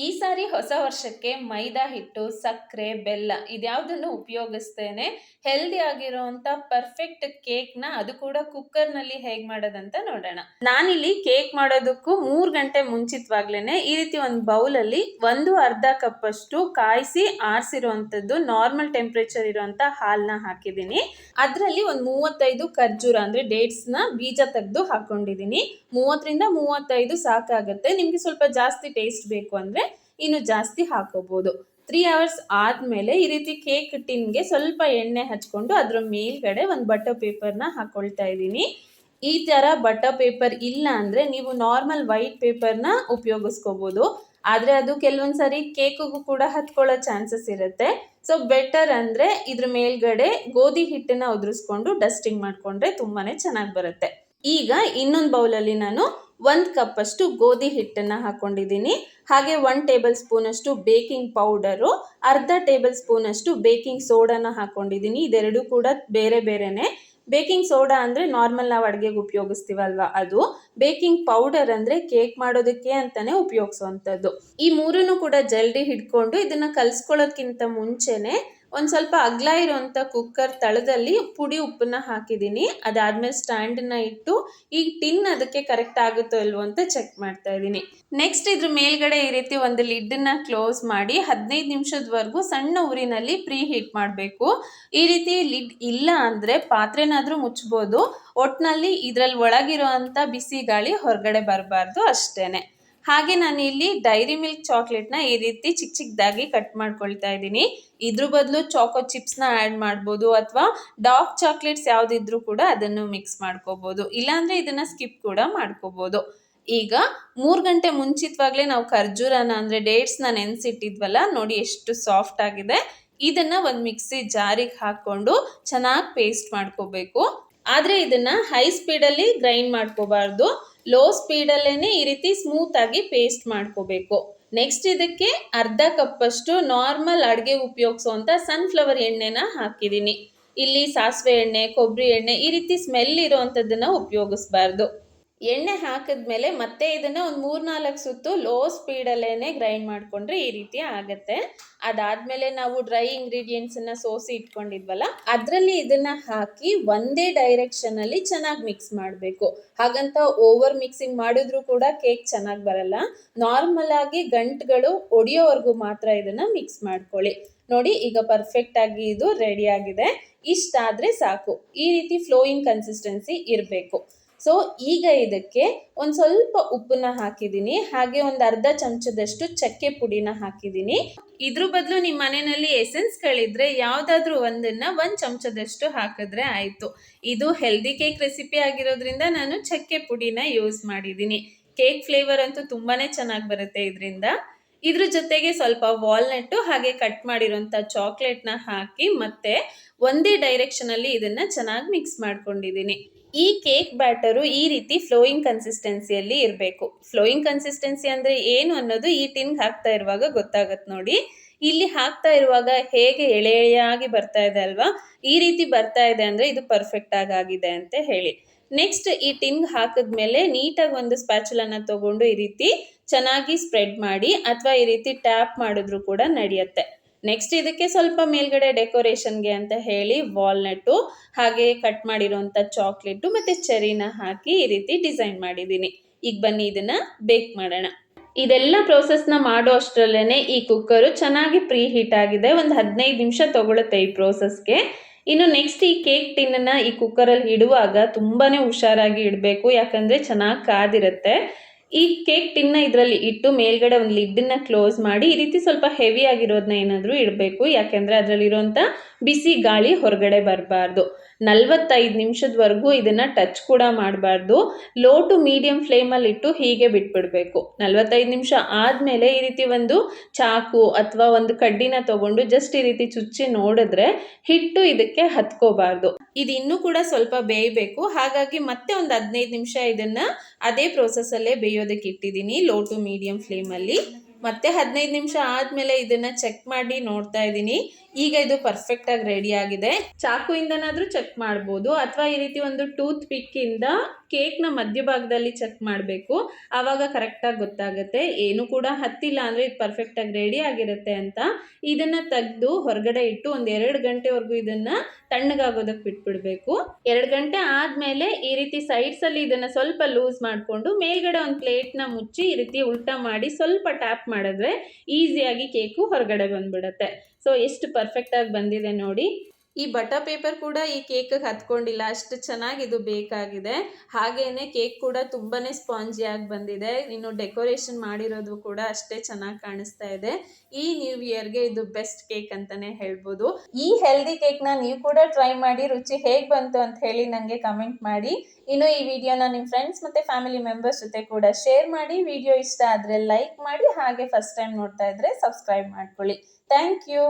ಈ ಸಾರಿ ಹೊಸ ವರ್ಷಕ್ಕೆ ಮೈದಾ ಹಿಟ್ಟು, ಸಕ್ಕರೆ, ಬೆಲ್ಲ ಇದ್ಯಾವುದನ್ನು ಉಪಯೋಗಿಸ್ತೇನೆ ಹೆಲ್ದಿ ಆಗಿರುವಂತ ಪರ್ಫೆಕ್ಟ್ ಕೇಕ್ನ ಅದು ಕೂಡ ಕುಕ್ಕರ್ನಲ್ಲಿ ಹೇಗೆ ಮಾಡೋದಂತ ನೋಡೋಣ. ನಾನಿಲ್ಲಿ ಕೇಕ್ ಮಾಡೋದಕ್ಕೂ 3 ಗಂಟೆ ಮುಂಚಿತವಾಗ್ಲೇನೆ ಈ ರೀತಿ ಒಂದು ಬೌಲಲ್ಲಿ ಅರ್ಧ ಕಪ್ ಅಷ್ಟು ಕಾಯಿಸಿ ಆರಿಸಿರುವಂಥದ್ದು ನಾರ್ಮಲ್ ಟೆಂಪ್ರೇಚರ್ ಇರುವಂತ ಹಾಲನ್ನ ಹಾಕಿದ್ದೀನಿ. ಅದರಲ್ಲಿ ಒಂದು 35 ಖರ್ಜೂರ ಅಂದ್ರೆ ಡೇಟ್ಸ್ನ ಬೀಜ ತೆಗೆದು ಹಾಕೊಂಡಿದ್ದೀನಿ. 30-35 ಸಾಕಾಗುತ್ತೆ. ನಿಮ್ಗೆ ಸ್ವಲ್ಪ ಜಾಸ್ತಿ ಟೇಸ್ಟ್ ಬೇಕು ಅಂದ್ರೆ ಇನ್ನು ಜಾಸ್ತಿ ಹಾಕೋಬಹುದು. 3 ಅವರ್ಸ್ ಆದ್ಮೇಲೆ ಈ ರೀತಿ ಕೇಕ್ ಟಿನ್ಗೆ ಸ್ವಲ್ಪ ಎಣ್ಣೆ ಹಚ್ಕೊಂಡು ಅದ್ರ ಮೇಲ್ಗಡೆ ಒಂದು ಬಟರ್ ಪೇಪರ್ನ ಹಾಕೊಳ್ತಾ ಇದ್ದೀನಿ. ಈ ತರ ಬಟರ್ ಪೇಪರ್ ಇಲ್ಲ ಅಂದ್ರೆ ನೀವು ನಾರ್ಮಲ್ ವೈಟ್ ಪೇಪರ್ನ ಉಪಯೋಗಿಸ್ಕೋಬಹುದು. ಆದ್ರೆ ಅದು ಕೆಲವೊಂದ್ಸರಿ ಕೇಕ್ಗೂ ಕೂಡ ಹತ್ಕೊಳ್ಳೋ ಚಾನ್ಸಸ್ ಇರುತ್ತೆ. ಸೊ ಬೆಟರ್ ಅಂದ್ರೆ ಇದ್ರ ಮೇಲ್ಗಡೆ ಗೋಧಿ ಹಿಟ್ಟನ್ನ ಉದುರಿಸ್ಕೊಂಡು ಡಸ್ಟಿಂಗ್ ಮಾಡ್ಕೊಂಡ್ರೆ ತುಂಬಾನೇ ಚೆನ್ನಾಗಿ ಬರುತ್ತೆ. ಈಗ ಇನ್ನೊಂದು ಬೌಲಲ್ಲಿ ನಾನು 1 ಕಪ್ ಅಷ್ಟು ಗೋಧಿ ಹಿಟ್ಟನ್ನ ಹಾಕೊಂಡಿದ್ದೀನಿ. ಹಾಗೆ 1 ಟೇಬಲ್ ಸ್ಪೂನ್ ಅಷ್ಟು ಬೇಕಿಂಗ್ ಪೌಡರು, ಅರ್ಧ ಟೇಬಲ್ ಸ್ಪೂನ್ ಅಷ್ಟು ಬೇಕಿಂಗ್ ಸೋಡಾನ ಹಾಕೊಂಡಿದ್ದೀನಿ. ಇದೆರಡು ಕೂಡ ಬೇರೆ ಬೇರೆನೆ. ಬೇಕಿಂಗ್ ಸೋಡಾ ಅಂದ್ರೆ ನಾರ್ಮಲ್ ನಾವು ಅಡುಗೆಗೆ ಉಪಯೋಗಿಸ್ತೀವಲ್ವಾ ಅದು. ಬೇಕಿಂಗ್ ಪೌಡರ್ ಅಂದ್ರೆ ಕೇಕ್ ಮಾಡೋದಕ್ಕೆ ಅಂತಾನೆ ಉಪಯೋಗಿಸುವಂಥದ್ದು. ಈ ಮೂರನ್ನು ಕೂಡ ಜಲ್ದಿ ಹಿಡ್ಕೊಂಡು ಇದನ್ನ ಕಲ್ಸ್ಕೊಳ್ಳೋದಕ್ಕಿಂತ ಮುಂಚೆನೆ ಒಂದು ಸ್ವಲ್ಪ ಅಗಲ ಇರುವಂತ ಕುಕ್ಕರ್ ತಳದಲ್ಲಿ ಪುಡಿ ಉಪ್ಪನ್ನ ಹಾಕಿದ್ದೀನಿ. ಅದಾದ್ಮೇಲೆ ಸ್ಟ್ಯಾಂಡನ್ನ ಇಟ್ಟು ಈ ಟಿನ್ ಅದಕ್ಕೆ ಕರೆಕ್ಟ್ ಆಗುತ್ತೋ ಇಲ್ವೋ ಅಂತ ಚೆಕ್ ಮಾಡ್ತಾ ಇದ್ದೀನಿ. ನೆಕ್ಸ್ಟ್ ಇದ್ರ ಮೇಲ್ಗಡೆ ಈ ರೀತಿ ಒಂದು ಲಿಡ್ನ ಕ್ಲೋಸ್ ಮಾಡಿ 15 ನಿಮಿಷದವರೆಗೂ ಸಣ್ಣ ಉರಿನಲ್ಲಿ ಪ್ರೀ ಹೀಟ್ ಮಾಡಬೇಕು. ಈ ರೀತಿ ಲಿಡ್ ಇಲ್ಲ ಅಂದ್ರೆ ಪಾತ್ರೆನಾದ್ರೂ ಮುಚ್ಚಬಹುದು. ಒಟ್ನಲ್ಲಿ ಇದ್ರಲ್ಲಿ ಒಳಗಿರುವಂತ ಬಿಸಿ ಗಾಳಿ ಹೊರಗಡೆ ಬರಬಾರ್ದು ಅಷ್ಟೇನೆ. ಹಾಗೆ ನಾನು ಇಲ್ಲಿ ಡೈರಿ ಮಿಲ್ಕ್ ಚಾಕ್ಲೇಟ್ನ ಈ ರೀತಿ ಚಿಕ್ಕ ಚಿಕ್ಕದಾಗಿ ಕಟ್ ಮಾಡ್ಕೊಳ್ತಾ ಇದ್ದೀನಿ. ಇದ್ರ ಬದಲು ಚಾಕೋ ಚಿಪ್ಸ್ನ ಆ್ಯಡ್ ಮಾಡ್ಬೋದು ಅಥವಾ ಡಾರ್ಕ್ ಚಾಕ್ಲೇಟ್ಸ್ ಯಾವುದಿದ್ರೂ ಕೂಡ ಅದನ್ನು ಮಿಕ್ಸ್ ಮಾಡ್ಕೋಬೋದು. ಇಲ್ಲಾಂದ್ರೆ ಇದನ್ನ ಸ್ಕಿಪ್ ಕೂಡ ಮಾಡ್ಕೋಬೋದು. ಈಗ 3 ಗಂಟೆ ಮುಂಚಿತವಾಗ್ಲೇ ನಾವು ಖರ್ಜೂರನ ಅಂದ್ರೆ ಡೇಟ್ಸ್ನ ನೆನೆಸಿಟ್ಟಿದ್ವಲ್ಲ, ನೋಡಿ ಎಷ್ಟು ಸಾಫ್ಟ್ ಆಗಿದೆ. ಇದನ್ನ ಒಂದು ಮಿಕ್ಸಿ ಜಾರಿಗೆ ಹಾಕೊಂಡು ಚೆನ್ನಾಗಿ ಪೇಸ್ಟ್ ಮಾಡ್ಕೋಬೇಕು. ಆದ್ರೆ ಇದನ್ನ ಹೈ ಸ್ಪೀಡಲ್ಲಿ ಗ್ರೈಂಡ್ ಮಾಡ್ಕೋಬಾರ್ದು. ಲೋ ಸ್ಪೀಡಲ್ಲೇನೆ ಈ ರೀತಿ ಸ್ಮೂತ್ ಆಗಿ ಪೇಸ್ಟ್ ಮಾಡ್ಕೋಬೇಕು. ನೆಕ್ಸ್ಟ್ ಇದಕ್ಕೆ ಅರ್ಧ ಕಪ್ ಅಷ್ಟು ನಾರ್ಮಲ್ ಅಡುಗೆ ಉಪಯೋಗಿಸುವಂತ ಸನ್ಫ್ಲವರ್ ಎಣ್ಣೆನ ಹಾಕಿದ್ದೀನಿ. ಇಲ್ಲಿ ಸಾಸಿವೆ ಎಣ್ಣೆ, ಕೊಬ್ಬರಿ ಎಣ್ಣೆ ಈ ರೀತಿ ಸ್ಮೆಲ್ ಇರುವಂಥದ್ದನ್ನ ಉಪಯೋಗಿಸ್ಬಾರ್ದು. ಎಣ್ಣೆ ಹಾಕಿದ್ಮೇಲೆ ಮತ್ತೆ ಇದನ್ನ ಒಂದು 3-4 ಸುತ್ತು ಲೋ ಸ್ಪೀಡಲ್ಲೇನೆ ಗ್ರೈಂಡ್ ಮಾಡ್ಕೊಂಡ್ರೆ ಈ ರೀತಿ ಆಗತ್ತೆ. ಅದಾದ್ಮೇಲೆ ನಾವು ಡ್ರೈ ಇಂಗ್ರೀಡಿಯೆಂಟ್ಸ್ ಅನ್ನ ಸೋಸಿ ಇಟ್ಕೊಂಡಿದ್ವಲ್ಲ, ಅದರಲ್ಲಿ ಇದನ್ನ ಹಾಕಿ ಒಂದೇ ಡೈರೆಕ್ಷನ್ ಅಲ್ಲಿ ಚೆನ್ನಾಗಿ ಮಿಕ್ಸ್ ಮಾಡಬೇಕು. ಹಾಗಂತ ಓವರ್ ಮಿಕ್ಸಿಂಗ್ ಮಾಡಿದ್ರು ಕೂಡ ಕೇಕ್ ಚೆನ್ನಾಗಿ ಬರಲ್ಲ. ನಾರ್ಮಲ್ ಆಗಿ ಗಂಟುಗಳು ಒಡೆಯೋವರೆಗೂ ಮಾತ್ರ ಇದನ್ನ ಮಿಕ್ಸ್ ಮಾಡ್ಕೊಳ್ಳಿ. ನೋಡಿ ಈಗ ಪರ್ಫೆಕ್ಟ್ ಆಗಿ ಇದು ರೆಡಿ ಆಗಿದೆ. ಇಷ್ಟಾದ್ರೆ ಸಾಕು. ಈ ರೀತಿ ಫ್ಲೋಯಿಂಗ್ ಕನ್ಸಿಸ್ಟೆನ್ಸಿ ಇರಬೇಕು. ಸೊ ಈಗ ಇದಕ್ಕೆ ಒಂದು ಸ್ವಲ್ಪ ಉಪ್ಪನ್ನ ಹಾಕಿದ್ದೀನಿ. ಹಾಗೆ ಒಂದು ಅರ್ಧ ಚಮಚದಷ್ಟು ಚಕ್ಕೆ ಪುಡಿನ ಹಾಕಿದ್ದೀನಿ. ಇದ್ರ ಬದಲು ನಿಮ್ಮ ಮನೆಯಲ್ಲಿ ಎಸೆನ್ಸ್ಗಳಿದ್ರೆ ಯಾವುದಾದ್ರೂ ಒಂದು ಚಮಚದಷ್ಟು ಹಾಕಿದ್ರೆ ಆಯಿತು. ಇದು ಹೆಲ್ದಿ ಕೇಕ್ ರೆಸಿಪಿ ಆಗಿರೋದ್ರಿಂದ ನಾನು ಚಕ್ಕೆ ಪುಡಿನ ಯೂಸ್ ಮಾಡಿದ್ದೀನಿ. ಕೇಕ್ ಫ್ಲೇವರ್ ಅಂತೂ ತುಂಬಾನೇ ಚೆನ್ನಾಗಿ ಬರುತ್ತೆ ಇದರಿಂದ. ಇದ್ರ ಜೊತೆಗೆ ಸ್ವಲ್ಪ ವಾಲ್ನಟ್ಟು ಹಾಗೆ ಕಟ್ ಮಾಡಿರೋಂಥ ಚಾಕ್ಲೇಟ್ನ ಹಾಕಿ ಮತ್ತೆ ಒಂದೇ ಡೈರೆಕ್ಷನ್ ಅಲ್ಲಿ ಇದನ್ನ ಚೆನ್ನಾಗಿ ಮಿಕ್ಸ್ ಮಾಡ್ಕೊಂಡಿದ್ದೀನಿ. ಈ ಕೇಕ್ ಬ್ಯಾಟರು ಈ ರೀತಿ ಫ್ಲೋಯಿಂಗ್ ಕನ್ಸಿಸ್ಟೆನ್ಸಿಯಲ್ಲಿ ಇರಬೇಕು. ಫ್ಲೋಯಿಂಗ್ ಕನ್ಸಿಸ್ಟೆನ್ಸಿ ಅಂದ್ರೆ ಏನು ಅನ್ನೋದು ಈ ಟಿನ್ಗೆ ಹಾಕ್ತಾ ಇರುವಾಗ ಗೊತ್ತಾಗತ್ತೆ ನೋಡಿ. ಇಲ್ಲಿ ಹಾಕ್ತಾ ಇರುವಾಗ ಹೇಗೆ ಎಳೆ ಎಳೆಯಾಗಿ ಬರ್ತಾ ಇದೆ ಅಲ್ವಾ, ಈ ರೀತಿ ಬರ್ತಾ ಇದೆ ಅಂದ್ರೆ ಇದು ಪರ್ಫೆಕ್ಟ್ ಆಗಿದೆ ಅಂತ ಹೇಳಿ. ನೆಕ್ಸ್ಟ್ ಈ ಟಿನ್ಗೆ ಹಾಕಿದ್ಮೇಲೆ ನೀಟಾಗಿ ಒಂದು ಸ್ಪ್ಯಾಚುಲನ್ನ ತಗೊಂಡು ಈ ರೀತಿ ಚೆನ್ನಾಗಿ ಸ್ಪ್ರೆಡ್ ಮಾಡಿ ಅಥವಾ ಈ ರೀತಿ ಟ್ಯಾಪ್ ಮಾಡಿದ್ರು ಕೂಡ ನಡೆಯುತ್ತೆ. ನೆಕ್ಸ್ಟ್ ಇದಕ್ಕೆ ಸ್ವಲ್ಪ ಮೇಲ್ಗಡೆ ಡೆಕೋರೇಷನ್ಗೆ ಅಂತ ಹೇಳಿ ವಾಲ್ನಟ್ಟು ಹಾಗೆ ಕಟ್ ಮಾಡಿರೋಂಥ ಚಾಕ್ಲೇಟು ಮತ್ತೆ ಚೆರಿನ ಹಾಕಿ ಈ ರೀತಿ ಡಿಸೈನ್ ಮಾಡಿದ್ದೀನಿ. ಈಗ ಬನ್ನಿ ಇದನ್ನ ಬೇಕ್ ಮಾಡೋಣ. ಇದೆಲ್ಲ ಪ್ರೋಸೆಸ್ನ ಮಾಡೋ ಅಷ್ಟರಲ್ಲೇನೆ ಈ ಕುಕ್ಕರು ಚೆನ್ನಾಗಿ ಪ್ರೀ ಹೀಟ್ ಆಗಿದೆ. ಒಂದು 15 ನಿಮಿಷ ತಗೊಳುತ್ತೆ ಈ ಪ್ರೋಸೆಸ್ಗೆ. ಇನ್ನು ನೆಕ್ಸ್ಟ್ ಈ ಕೇಕ್ ಟಿನ್ನ ಈ ಕುಕ್ಕರಲ್ಲಿ ಇಡುವಾಗ ತುಂಬಾನೇ ಹುಷಾರಾಗಿ ಇಡಬೇಕು, ಯಾಕಂದ್ರೆ ಚೆನ್ನಾಗಿ ಕಾದಿರುತ್ತೆ. ಈ ಕೇಕ್ ಟಿನ್ನ ಇದರಲ್ಲಿ ಇಟ್ಟು ಮೇಲ್ಗಡೆ ಒಂದು ಲಿಡ್ನ ಕ್ಲೋಸ್ ಮಾಡಿ ಈ ರೀತಿ ಸ್ವಲ್ಪ ಹೆವಿ ಆಗಿರೋದನ್ನ ಏನಾದರೂ ಇಡಬೇಕು, ಯಾಕೆಂದ್ರೆ ಅದರಲ್ಲಿರುವಂಥ ಬಿಸಿ ಗಾಳಿ ಹೊರಗಡೆ ಬರಬಾರ್ದು. 45 ನಿಮಿಷದವರೆಗೂ ಇದನ್ನ ಟಚ್ ಕೂಡ ಮಾಡಬಾರ್ದು. ಲೋ ಟು ಮೀಡಿಯಂ ಫ್ಲೇಮಲ್ಲಿ ಇಟ್ಟು ಹೀಗೆ ಬಿಟ್ಬಿಡ್ಬೇಕು. 45 ನಿಮಿಷ ಆದಮೇಲೆ ಈ ರೀತಿ ಒಂದು ಚಾಕು ಅಥವಾ ಒಂದು ಕಡ್ಡಿನ ತಗೊಂಡು ಜಸ್ಟ್ ಈ ರೀತಿ ಚುಚ್ಚಿ ನೋಡಿದ್ರೆ ಹಿಟ್ಟು ಇದಕ್ಕೆ ಹತ್ಕೋಬಾರ್ದು. ಇದು ಇನ್ನೂ ಕೂಡ ಸ್ವಲ್ಪ ಬೇಯಬೇಕು. ಹಾಗಾಗಿ ಮತ್ತೆ ಒಂದು 15 ನಿಮಿಷ ಇದನ್ನ ಅದೇ ಪ್ರೋಸೆಸ್ಸಲ್ಲೇ ಬೇಯೋದಕ್ಕೆ ಇಟ್ಟಿದ್ದೀನಿ ಲೋ ಟು ಮೀಡಿಯಂ ಫ್ಲೇಮಲ್ಲಿ. ಮತ್ತೆ 15 ನಿಮಿಷ ಆದಮೇಲೆ ಇದನ್ನ ಚೆಕ್ ಮಾಡಿ ನೋಡ್ತಾ ಇದ್ದೀನಿ. ಈಗ ಇದು ಪರ್ಫೆಕ್ಟ್ ಆಗಿ ರೆಡಿ ಆಗಿದೆ. ಚಾಕುಯಿಂದನಾದ್ರೂ ಚೆಕ್ ಮಾಡ್ಬೋದು ಅಥವಾ ಈ ರೀತಿ ಒಂದು ಟೂತ್ ಪಿಕ್ ಇಂದ ಕೇಕ್ನ ಮಧ್ಯಭಾಗದಲ್ಲಿ ಚೆಕ್ ಮಾಡಬೇಕು. ಆವಾಗ ಕರೆಕ್ಟಾಗಿ ಗೊತ್ತಾಗುತ್ತೆ. ಏನು ಕೂಡ ಹತ್ತಿಲ್ಲ ಅಂದರೆ ಇದು ಪರ್ಫೆಕ್ಟಾಗಿ ರೆಡಿ ಆಗಿರುತ್ತೆ ಅಂತ. ಇದನ್ನು ತೆಗೆದು ಹೊರಗಡೆ ಇಟ್ಟು ಒಂದು 2 ಗಂಟೆವರೆಗೂ ಇದನ್ನು ತಣ್ಣಗಾಗೋದಕ್ಕೆ ಬಿಟ್ಬಿಡಬೇಕು. 2 ಗಂಟೆ ಆದಮೇಲೆ ಈ ರೀತಿ ಸೈಡ್ಸಲ್ಲಿ ಇದನ್ನು ಸ್ವಲ್ಪ ಲೂಸ್ ಮಾಡಿಕೊಂಡು ಮೇಲ್ಗಡೆ ಒಂದು ಪ್ಲೇಟ್ನ ಮುಚ್ಚಿ ಈ ರೀತಿ ಉಲ್ಟಾ ಮಾಡಿ ಸ್ವಲ್ಪ ಟ್ಯಾಪ್ ಮಾಡಿದ್ರೆ ಈಸಿಯಾಗಿ ಕೇಕು ಹೊರಗಡೆ ಬಂದ್ಬಿಡುತ್ತೆ. ಸೊ ಎಷ್ಟು ಪರ್ಫೆಕ್ಟಾಗಿ ಬಂದಿದೆ ನೋಡಿ. ಈ ಬಟರ್ ಪೇಪರ್ ಕೂಡ ಈ ಕೇಕ್ಗೆ ಹತ್ಕೊಂಡಿಲ್ಲ, ಅಷ್ಟು ಚೆನ್ನಾಗಿ ಇದು ಬೇಕಾಗಿದೆ. ಹಾಗೇನೆ ಕೇಕ್ ಕೂಡ ತುಂಬಾನೇ ಸ್ಪಾಂಜಿಯಾಗಿ ಬಂದಿದೆ. ಇನ್ನು ಡೆಕೋರೇಷನ್ ಮಾಡಿರೋದು ಕೂಡ ಅಷ್ಟೇ ಚೆನ್ನಾಗಿ ಕಾಣಿಸ್ತಾ ಇದೆ. ಈ ನ್ಯೂ ಇಯರ್ಗೆ ಇದು ಬೆಸ್ಟ್ ಕೇಕ್ ಅಂತಾನೆ ಹೇಳ್ಬೋದು. ಈ ಹೆಲ್ದಿ ಕೇಕ್ನ ನೀವು ಕೂಡ ಟ್ರೈ ಮಾಡಿ ರುಚಿ ಹೇಗೆ ಬಂತು ಅಂತ ಹೇಳಿ ನನಗೆ ಕಮೆಂಟ್ ಮಾಡಿ. ಇನ್ನು ಈ ವಿಡಿಯೋನ ನಿಮ್ಮ ಫ್ರೆಂಡ್ಸ್ ಮತ್ತು ಫ್ಯಾಮಿಲಿ ಮೆಂಬರ್ಸ್ ಜೊತೆ ಕೂಡ ಶೇರ್ ಮಾಡಿ. ವಿಡಿಯೋ ಇಷ್ಟ ಆದರೆ ಲೈಕ್ ಮಾಡಿ, ಹಾಗೆ ಫಸ್ಟ್ ಟೈಮ್ ನೋಡ್ತಾ ಇದ್ರೆ ಸಬ್ಸ್ಕ್ರೈಬ್ ಮಾಡ್ಕೊಳ್ಳಿ. Thank you.